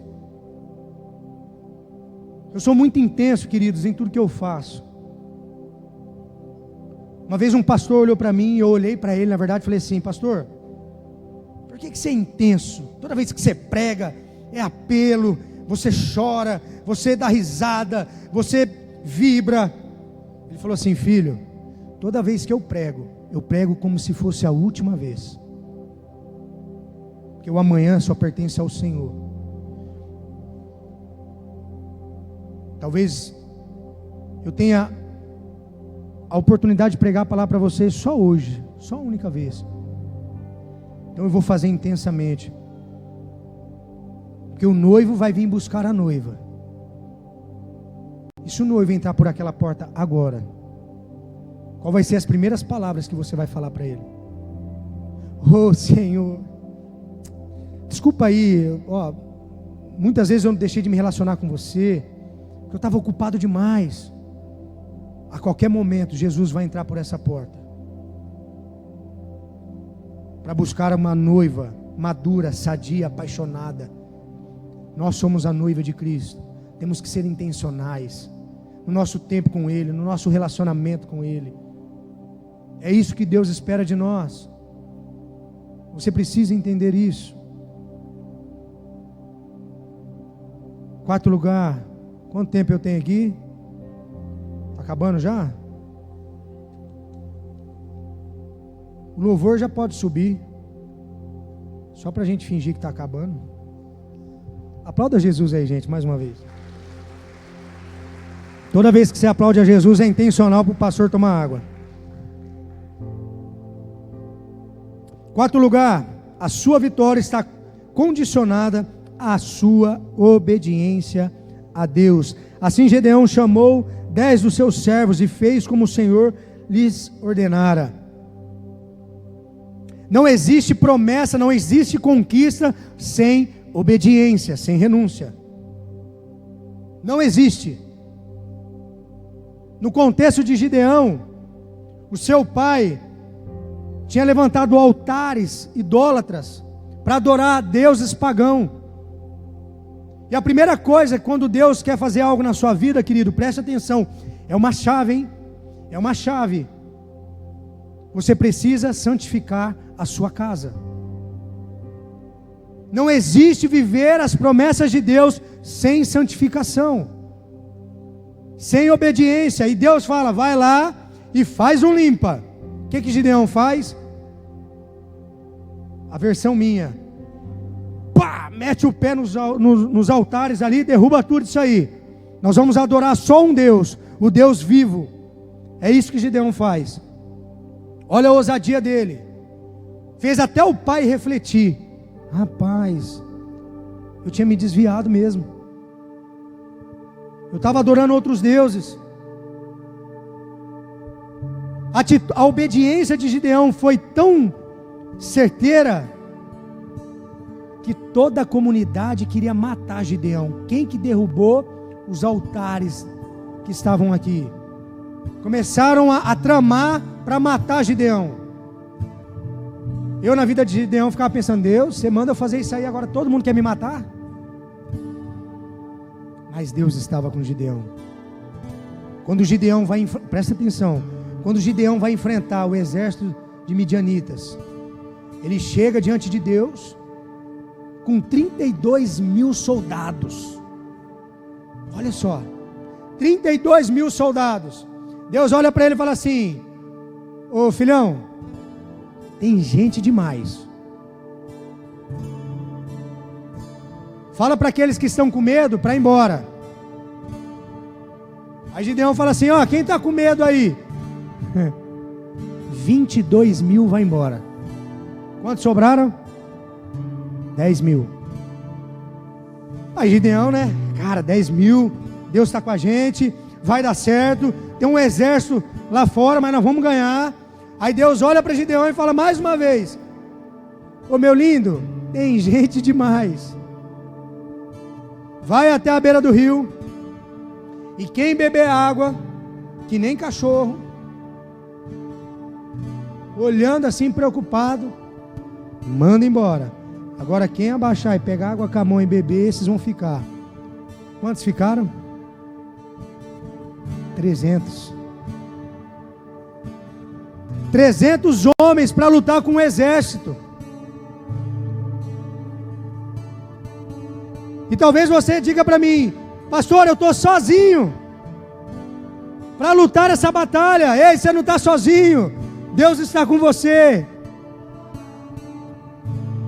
Eu sou muito intenso, queridos, em tudo que eu faço. Uma vez um pastor olhou para mim e eu olhei para ele, na verdade, e falei assim: pastor, por que você é intenso? Toda vez que você prega, é apelo, você chora, você dá risada, você vibra. Ele falou assim: filho, toda vez que eu prego como se fosse a última vez. Porque o amanhã só pertence ao Senhor. Talvez eu tenha a oportunidade de pregar a palavra para vocês só hoje, só a única vez. Então eu vou fazer intensamente. Porque o noivo vai vir buscar a noiva. E se o noivo entrar por aquela porta agora, qual vai ser as primeiras palavras que você vai falar para ele? Oh Senhor, desculpa aí, muitas vezes eu deixei de me relacionar com você, porque eu estava ocupado demais. A qualquer momento Jesus vai entrar por essa porta para buscar uma noiva madura, sadia, apaixonada. Nós somos a noiva de Cristo. Temos que ser intencionais no nosso tempo com Ele, no nosso relacionamento com Ele. É isso que Deus espera de nós. Você precisa entender isso. Quarto lugar, quanto tempo eu tenho aqui? Está acabando já? O louvor já pode subir, só para a gente fingir que está acabando. Aplauda Jesus aí, gente, mais uma vez. Toda vez que você aplaude a Jesus é intencional para o pastor tomar água. Quarto lugar, a sua vitória está condicionada à sua obediência a Deus. Assim Gedeão chamou 10 dos seus servos e fez como o Senhor lhes ordenara. Não existe promessa, não existe conquista sem obediência, sem renúncia. Não existe. No contexto de Gideão, o seu pai tinha levantado altares idólatras para adorar deuses pagãos. E a primeira coisa, quando Deus quer fazer algo na sua vida, querido, preste atenção, é uma chave, hein? É uma chave. Você precisa santificar a sua casa. Não existe viver as promessas de Deus sem santificação, sem obediência. E Deus fala, vai lá e faz um limpa. O que Gideão faz? A versão minha, pá, mete o pé nos altares ali, derruba tudo isso aí. Nós vamos adorar só um Deus, o Deus vivo. É isso que Gideão faz. Olha a ousadia dele. Fez até o pai refletir. Rapaz, eu tinha me desviado mesmo. Eu estava adorando outros deuses. A obediência de Gideão foi tão certeira que toda a comunidade queria matar Gideão. Quem que derrubou os altares que estavam aqui? Começaram a tramar para matar Gideão. Eu na vida de Gideão ficava pensando, Deus, você manda eu fazer isso aí, agora todo mundo quer me matar? Mas Deus estava com Gideão. Quando Gideão vai, presta atenção, quando Gideão vai enfrentar o exército de midianitas, ele chega diante de Deus com 32 mil soldados. Olha só, 32 mil soldados. Deus olha para ele e fala assim, ô filhão, tem gente demais. Fala para aqueles que estão com medo para ir embora. Aí Gideão fala assim, ó, quem está com medo aí? 22 mil vai embora. Quantos sobraram? 10 mil. Aí Gideão, né? Cara, 10 mil, Deus está com a gente, vai dar certo, tem um exército lá fora, mas nós vamos ganhar. Aí Deus olha para Gideão e fala mais uma vez, ô meu lindo, tem gente demais. Vai até a beira do rio, e quem beber água, que nem cachorro, olhando assim preocupado, manda embora. Agora quem abaixar e pegar água com a mão e beber, esses vão ficar. Quantos ficaram? 300. 300 homens para lutar com um exército. E talvez você diga para mim, pastor, eu estou sozinho para lutar essa batalha. Ei, você não está sozinho, Deus está com você.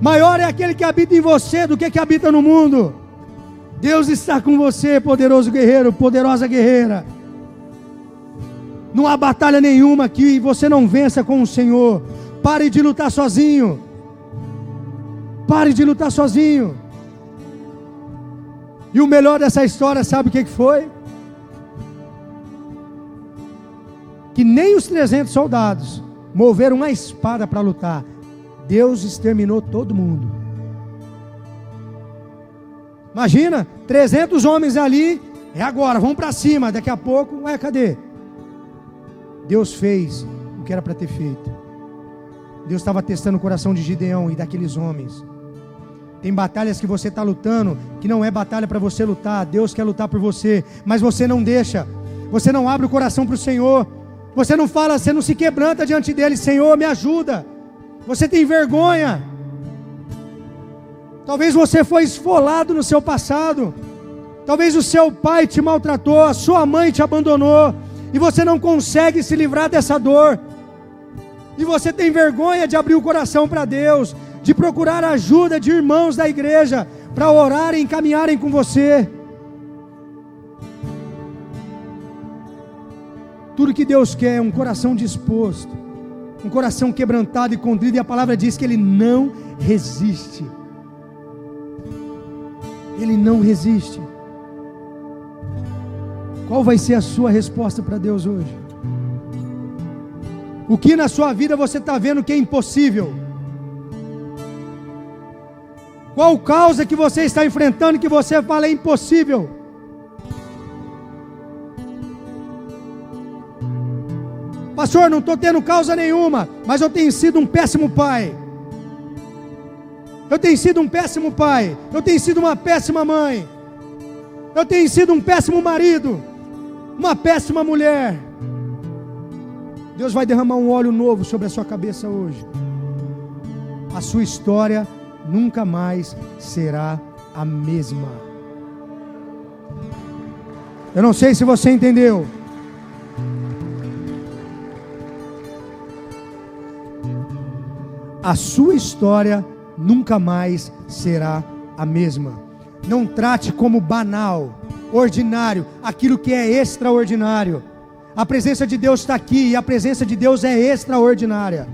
Maior é aquele que habita em você do que habita no mundo. Deus está com você, poderoso guerreiro, poderosa guerreira. Não há batalha nenhuma que você não vença com o Senhor. Pare de lutar sozinho. Pare de lutar sozinho. E o melhor dessa história, sabe o que foi? Que nem os 300 soldados moveram uma espada para lutar. Deus exterminou todo mundo. Imagina, 300 homens ali, é agora, vamos para cima. Daqui a pouco, ué, cadê? Deus fez o que era para ter feito. Deus estava testando o coração de Gideão e daqueles homens. Tem batalhas que você está lutando, que não é batalha para você lutar. Deus quer lutar por você, mas você não deixa. Você não abre o coração para o Senhor. Você não fala, você não se quebranta diante dele. Senhor, me ajuda. Você tem vergonha. Talvez você foi esfolado no seu passado. Talvez o seu pai te maltratou, a sua mãe te abandonou, e você não consegue se livrar dessa dor. E você tem vergonha de abrir o coração para Deus, de procurar a ajuda de irmãos da igreja para orarem e caminharem com você. Tudo que Deus quer é um coração disposto, um coração quebrantado e contrito, e a palavra diz que Ele não resiste. Ele não resiste. Qual vai ser a sua resposta para Deus hoje? O que na sua vida você está vendo que é impossível? Qual causa que você está enfrentando que você fala é impossível? Pastor, não estou tendo causa nenhuma, mas eu tenho sido um péssimo pai. Eu tenho sido um péssimo pai. Eu tenho sido uma péssima mãe. Eu tenho sido um péssimo marido, uma péssima mulher. Deus vai derramar um óleo novo sobre a sua cabeça hoje. A sua história nunca mais será a mesma. Eu não sei se você entendeu. A sua história nunca mais será a mesma. Não trate como banal, ordinário, aquilo que é extraordinário. A presença de Deus está aqui e a presença de Deus é extraordinária.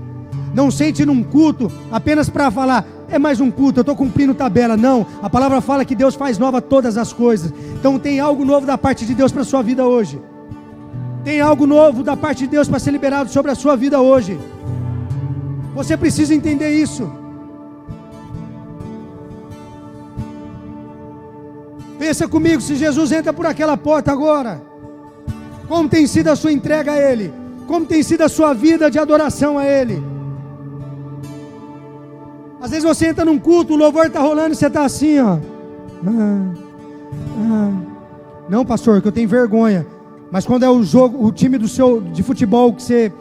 Não sente num culto apenas para falar, é mais um culto, eu estou cumprindo tabela. Não, a palavra fala que Deus faz nova todas as coisas. Então tem algo novo da parte de Deus para a sua vida hoje. Tem algo novo da parte de Deus para ser liberado sobre a sua vida hoje. Você precisa entender isso. Pensa comigo, se Jesus entra por aquela porta agora, como tem sido a sua entrega a Ele? Como tem sido a sua vida de adoração a Ele? Às vezes você entra num culto, o louvor está rolando e você está assim, ó. Não, pastor, que eu tenho vergonha. Mas quando é o jogo, o time de futebol que você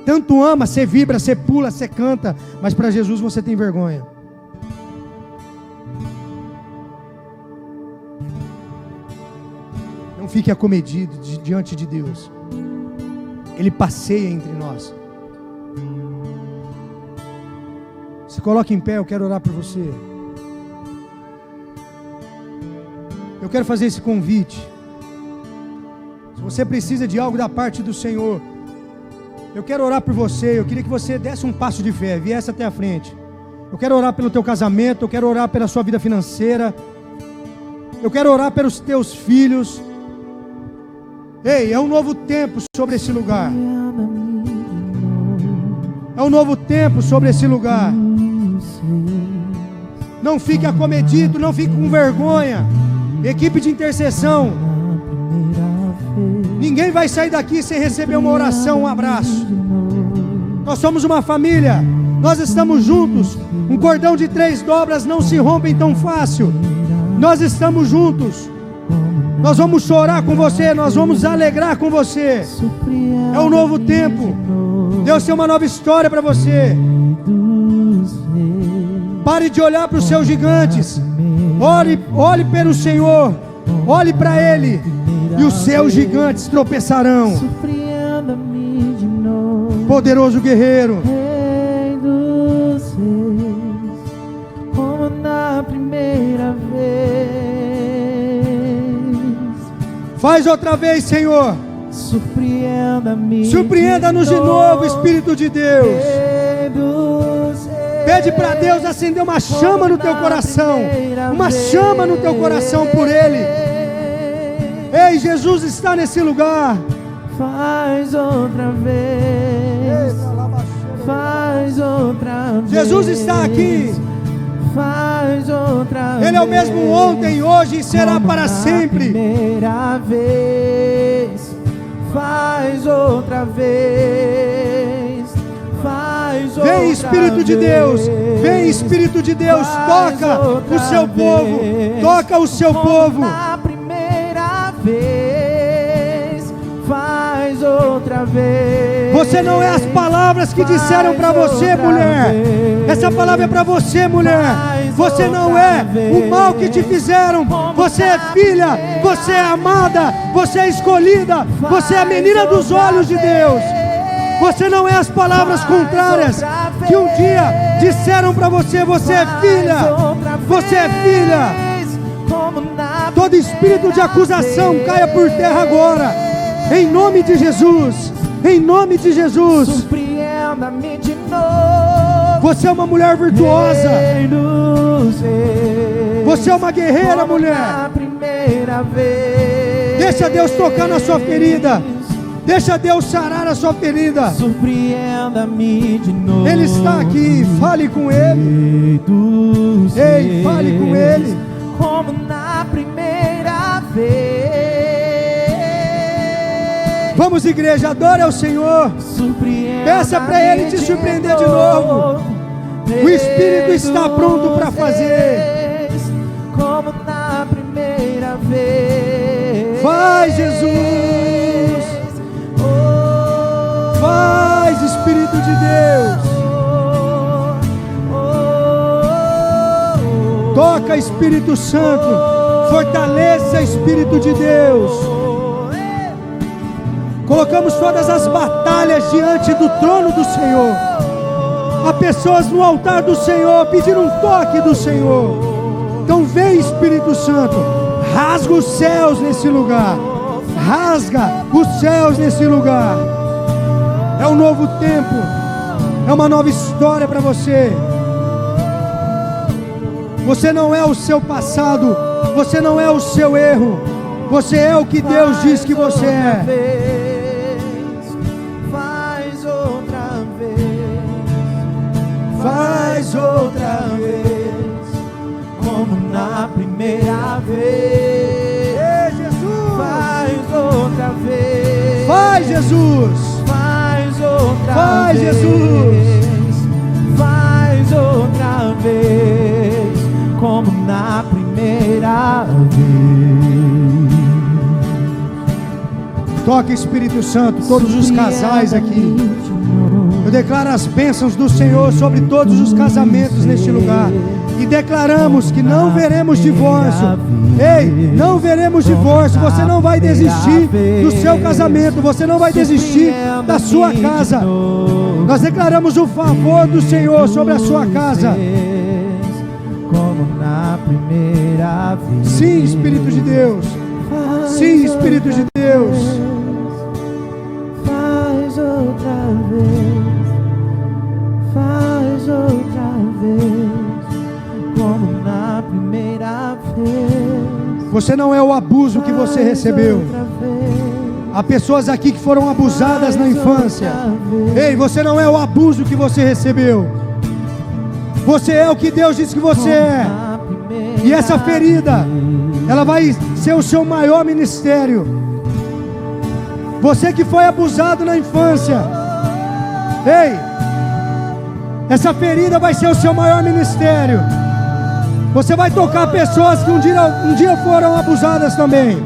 tanto ama, você vibra, você pula, você canta, mas para Jesus você tem vergonha. Não fique acomedido diante de Deus. Ele passeia entre nós. Se coloque em pé, eu quero orar por você. Eu quero fazer esse convite. Se você precisa de algo da parte do Senhor, eu quero orar por você. Eu queria que você desse um passo de fé, viesse até a frente. Eu quero orar pelo teu casamento, eu quero orar pela sua vida financeira, eu quero orar pelos teus filhos. Ei, é um novo tempo sobre esse lugar. É um novo tempo sobre esse lugar. Não fique acomedido, não fique com vergonha. Equipe de intercessão, ninguém vai sair daqui sem receber uma oração, um abraço. Nós somos uma família, nós estamos juntos. Um cordão de 3 dobras não se rompe tão fácil. Nós estamos juntos. Nós vamos chorar com você, nós vamos alegrar com você. É um novo tempo. Deus tem uma nova história para você. Pare de olhar para os seus gigantes. Olhe pelo Senhor. Olhe para Ele. E os seus gigantes tropeçarão. Poderoso guerreiro. Rei dos reis, como na primeira vez. Faz outra vez, Senhor. Surpreenda-me. Surpreenda-nos de novo, Espírito de Deus. Rei dos reis, Pede para Deus acender uma chama no teu coração. Uma chama no teu coração por Ele. Ei, Jesus está nesse lugar. faz outra vez. Faz outra vez. Jesus está aqui. Faz outra vez. Ele é o mesmo ontem, hoje e será para sempre. Primeira vez. Faz outra vez. Faz outra vez. Vem Espírito de Deus. Vem Espírito de Deus. Toca o seu povo. Toca o seu povo. Na primeira vez. Faz outra vez. Você não é as palavras que disseram para você, mulher. Essa palavra é para você, mulher. Você não é o mal que te fizeram. Você é filha, você é amada, você é escolhida, você é a menina dos olhos de Deus. Você não é as palavras contrárias que um dia disseram para você. Você é filha, você é filha. Todo espírito de acusação caia por terra agora, em nome de Jesus. Em nome de Jesus. Surpreenda-me de novo. Você é uma mulher virtuosa. Você é uma guerreira, mulher. Primeira vez. Deixa Deus tocar na sua ferida. Deixa Deus sarar a sua ferida. Surpreenda-me de novo. Ele está aqui, fale com Ele. Ei, fale com Ele. Como na primeira vez. Vamos, igreja, adore ao Senhor. Peça para Ele te surpreender de novo. O Espírito está pronto para fazer. Como na primeira vez. Faz, Jesus. Faz, Espírito de Deus. Toca, Espírito Santo. Fortaleça, Espírito de Deus. Colocamos todas as batalhas diante do trono do Senhor. Há pessoas no altar do Senhor pedindo um toque do Senhor. Então vem, Espírito Santo. Rasga os céus nesse lugar. Rasga os céus nesse lugar. É um novo tempo. É uma nova história para você. Você não é o seu passado. Você não é o seu erro. Você é o que Deus diz que você é. Faz outra vez. Faz outra vez. Como na primeira vez. Jesus. Faz outra vez. Faz, Jesus. Faz outra Faz, vez. Jesus. Faz outra vez. Como na primeira vez. Toca, Espírito Santo, todos os casais aqui. Eu declaro as bênçãos do Senhor sobre todos os casamentos neste lugar. E declaramos que não veremos divórcio. Ei, não veremos divórcio. Você não vai desistir do seu casamento. Você não vai desistir da sua casa. Nós declaramos o favor do Senhor sobre a sua casa. Como na primeira vez. Sim, Espírito de Deus. Sim, Espírito de Deus. Faz outra vez. Faz outra vez. Como na primeira vez. Você não é o abuso que você recebeu. Há pessoas aqui que foram abusadas na infância. Ei, você não é o abuso que você recebeu. Você é o que Deus diz que você é. E essa ferida, ela vai ser o seu maior ministério. Você que foi abusado na infância. Ei, essa ferida vai ser o seu maior ministério. Você vai tocar pessoas que um dia foram abusadas também.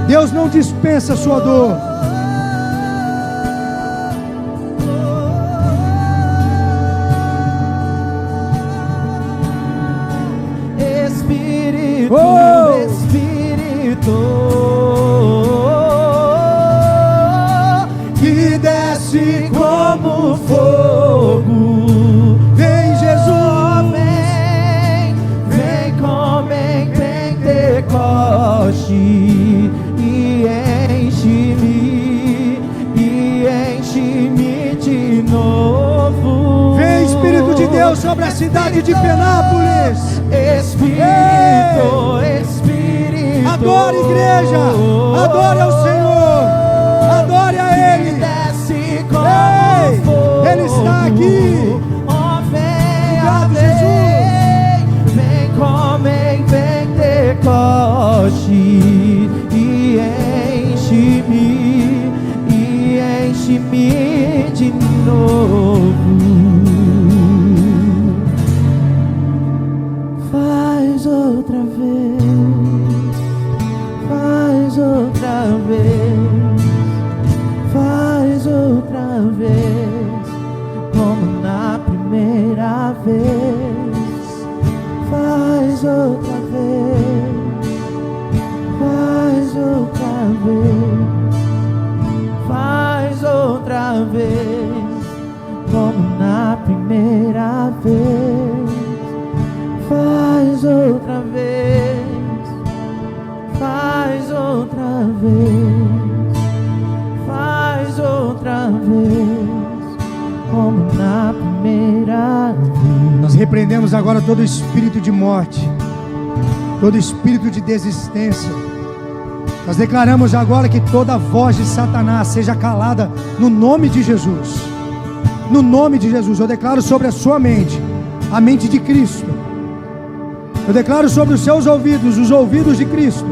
Deus não dispensa a sua dor. Espírito, Espírito, que desce como fogo. Vem, Jesus. Vem como em Pentecoste e enche-me de novo. Vem, Espírito de Deus, sobre a cidade de Penápolis. Espírito, Espírito. Adore, igreja. Adore ao Senhor. Adore a Ele. Desce como Ei, fogo. Ele está aqui. Oh, vem, Obrigado, vem como em Pentecoste e enche-me de novo. Faz outra vez, faz outra vez, faz outra vez, como na primeira vez. Faz outra vez, faz outra vez, faz outra vez, como na primeira vez. Faz outra vez, faz outra vez, faz outra vez, como na primeira vez. Nós repreendemos agora todo espírito de morte, todo espírito de desistência, Nós declaramos agora que toda voz de Satanás seja calada no nome de Jesus. No nome de Jesus, eu declaro sobre a sua mente, a mente de Cristo. Eu declaro sobre os seus ouvidos, os ouvidos de Cristo,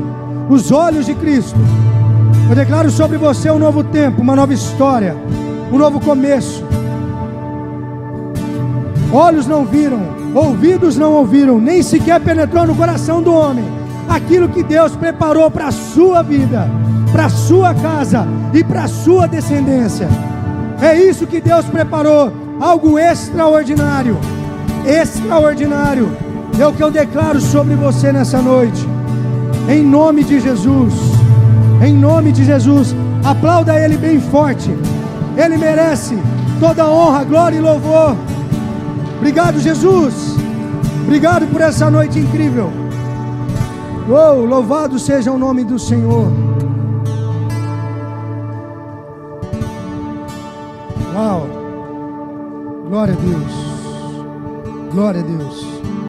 os olhos de Cristo. Eu declaro sobre você um novo tempo, uma nova história, um novo começo. Olhos não viram, ouvidos não ouviram, nem sequer penetrou no coração do homem aquilo que Deus preparou para a sua vida, para a sua casa e para a sua descendência. É isso que Deus preparou, algo extraordinário, extraordinário. É o que eu declaro sobre você nessa noite, em nome de Jesus, em nome de Jesus. Aplauda Ele bem forte, Ele merece toda honra, glória e louvor. Obrigado, Jesus, obrigado por essa noite incrível. Oh, louvado seja o nome do Senhor. Uau, glória a Deus, glória a Deus.